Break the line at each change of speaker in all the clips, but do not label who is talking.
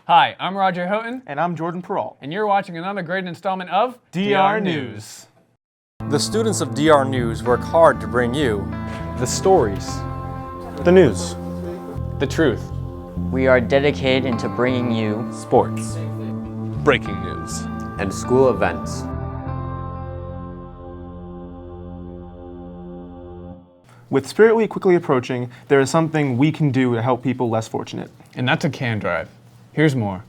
Hi, I'm Roger Houghton.
And I'm Jordan Peralt.
And you're watching another great installment of
DR News.
The students of DR News work hard to bring you
the stories, the news,
the truth.
We are dedicated into bringing you
sports, breaking news,
and school events.
With Spirit Week quickly approaching, there is something we can do to help people less fortunate.
And that's a can drive. Here's more.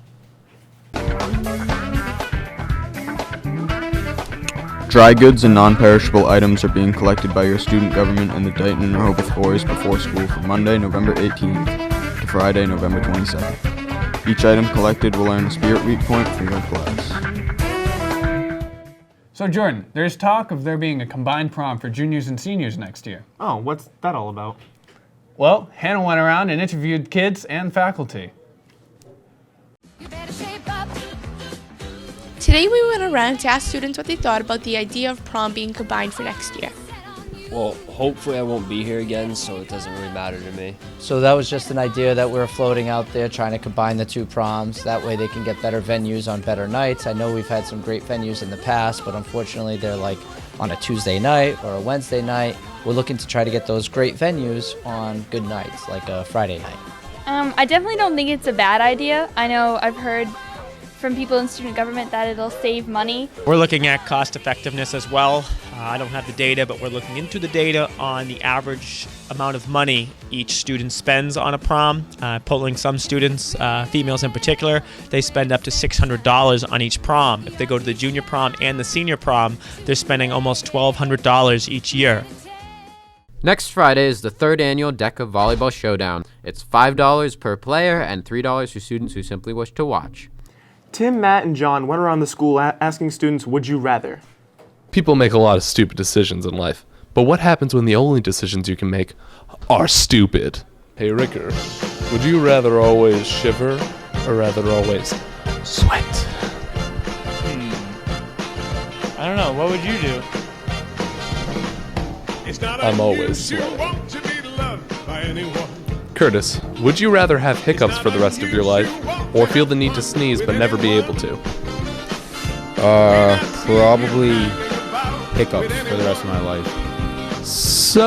Dry goods and non-perishable items are being collected by your student government and the Dighton and Rehoboth Boys before school from Monday, November 18th to Friday, November 22nd. Each item collected will earn a Spirit Week point for your class.
So Jordan, there's talk of there being a combined prom for juniors and seniors next year.
Oh, what's that all about?
Well, Hannah went around and interviewed kids and faculty.
Today we went around to ask students what they thought about the idea of prom being combined for next year.
Well, hopefully I won't be here again, so it doesn't really matter to me.
So that was just an idea that we're floating out there, trying to combine the two proms. That way they can get better venues on better nights. I know we've had some great venues in the past, but unfortunately they're like on a Tuesday night or a Wednesday night. We're looking to try to get those great venues on good nights, like a Friday night.
I definitely don't think it's a bad idea. I know I've heard from people in student government that it'll save money.
We're looking at cost effectiveness as well. I don't have the data, but we're looking into the data on the average amount of money each student spends on a prom. Polling some students, females in particular, they spend up to $600 on each prom. If they go to the junior prom and the senior prom, they're spending almost $1,200 each year.
Next Friday is the third annual DECA Volleyball Showdown. It's $5 per player and $3 for students who simply wish to watch.
Tim, Matt, and John went around the school asking students, would you rather?
People make a lot of stupid decisions in life, but what happens when the only decisions you can make are stupid? Hey Ricker, would you rather always shiver or rather always sweat?
I don't know, what would you do?
I'm always sweating. Curtis, would you rather have hiccups for the rest of your life or feel the need to sneeze but never be able to?
Probably hiccups for the rest of my life.
So,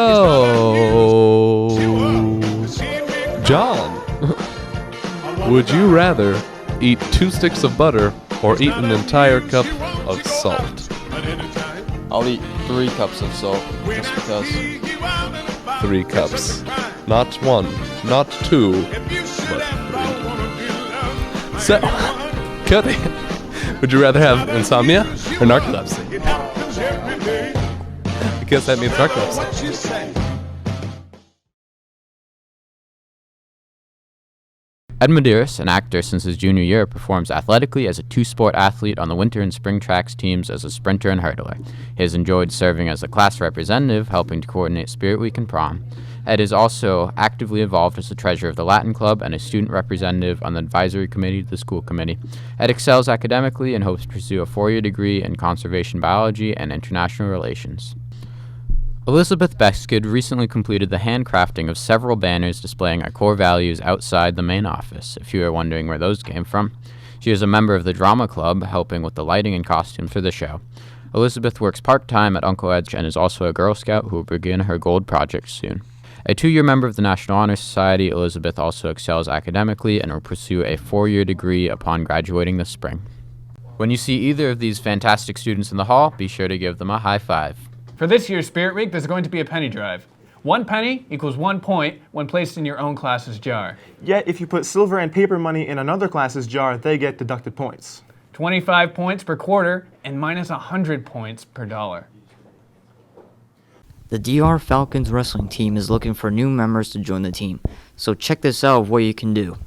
John, would you rather eat 2 sticks of butter or eat an entire cup of salt?
I'll eat 3 cups of salt, just because.
3 cups. Not 1, not 2, but 3. So, Cody, would you rather have insomnia or narcolepsy? I guess that means narcolepsy.
Ed Medeiros, an actor since his junior year, performs athletically as a two-sport athlete on the winter and spring tracks teams as a sprinter and hurdler. He has enjoyed serving as a class representative, helping to coordinate Spirit Week and prom. Ed is also actively involved as the treasurer of the Latin Club and a student representative on the advisory committee to the school committee. Ed excels academically and hopes to pursue a 4-year degree in conservation biology and international relations. Elizabeth Beskid recently completed the handcrafting of several banners displaying our core values outside the main office, if you are wondering where those came from. She is a member of the Drama Club, helping with the lighting and costumes for the show. Elizabeth works part-time at Uncle Ed's and is also a Girl Scout who will begin her Gold Project soon. A 2-year member of the National Honor Society, Elizabeth also excels academically and will pursue a 4-year degree upon graduating this spring. When you see either of these fantastic students in the hall, be sure to give them a high five.
For this year's Spirit Week, there's going to be a penny drive. 1 penny equals 1 point when placed in your own class's jar.
Yet, if you put silver and paper money in another class's jar, they get deducted points.
25 points per quarter and minus 100 points per dollar.
The DR Falcons wrestling team is looking for new members to join the team, so check this out of what you can do.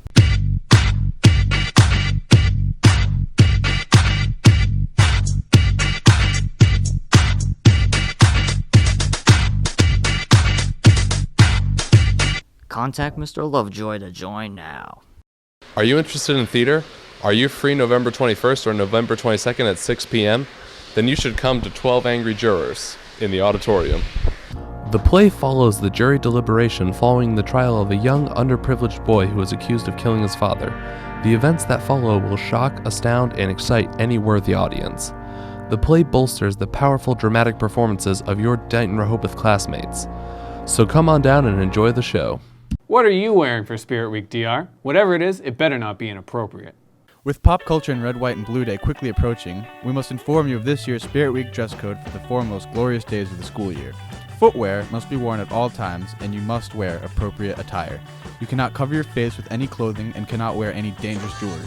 Contact Mr. Lovejoy to join now.
Are you interested in theater? Are you free November 21st or November 22nd at 6 p.m.? Then you should come to 12 Angry Jurors in the auditorium. The play follows the jury deliberation following the trial of a young, underprivileged boy who was accused of killing his father. The events that follow will shock, astound, and excite any worthy audience. The play bolsters the powerful dramatic performances of your Dighton Rehoboth classmates. So come on down and enjoy the show.
What are you wearing for Spirit Week, DR? Whatever it is, it better not be inappropriate.
With pop culture and Red, White, and Blue Day quickly approaching, we must inform you of this year's Spirit Week dress code for the 4 most glorious days of the school year. Footwear must be worn at all times, and you must wear appropriate attire. You cannot cover your face with any clothing and cannot wear any dangerous jewelry.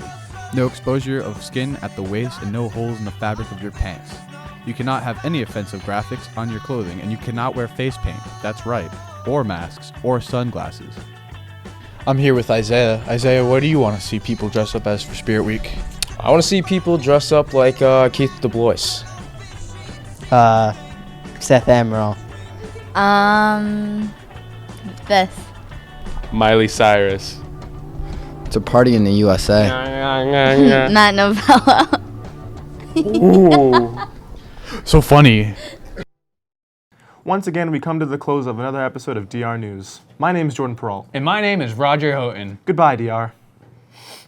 No exposure of skin at the waist and no holes in the fabric of your pants. You cannot have any offensive graphics on your clothing, and you cannot wear face paint, that's right, or masks, or sunglasses.
I'm here with Isaiah. Isaiah, what do you want to see people dress up as for Spirit Week?
I want to see people dress up like Keith DuBois.
Seth Amaral.
This.
Miley Cyrus.
It's a party in the USA.
Matt Novella.
Ooh. So funny.
Once again, we come to the close of another episode of DR News. My name is Jordan Peralt.
And my name is Roger Houghton.
Goodbye, DR.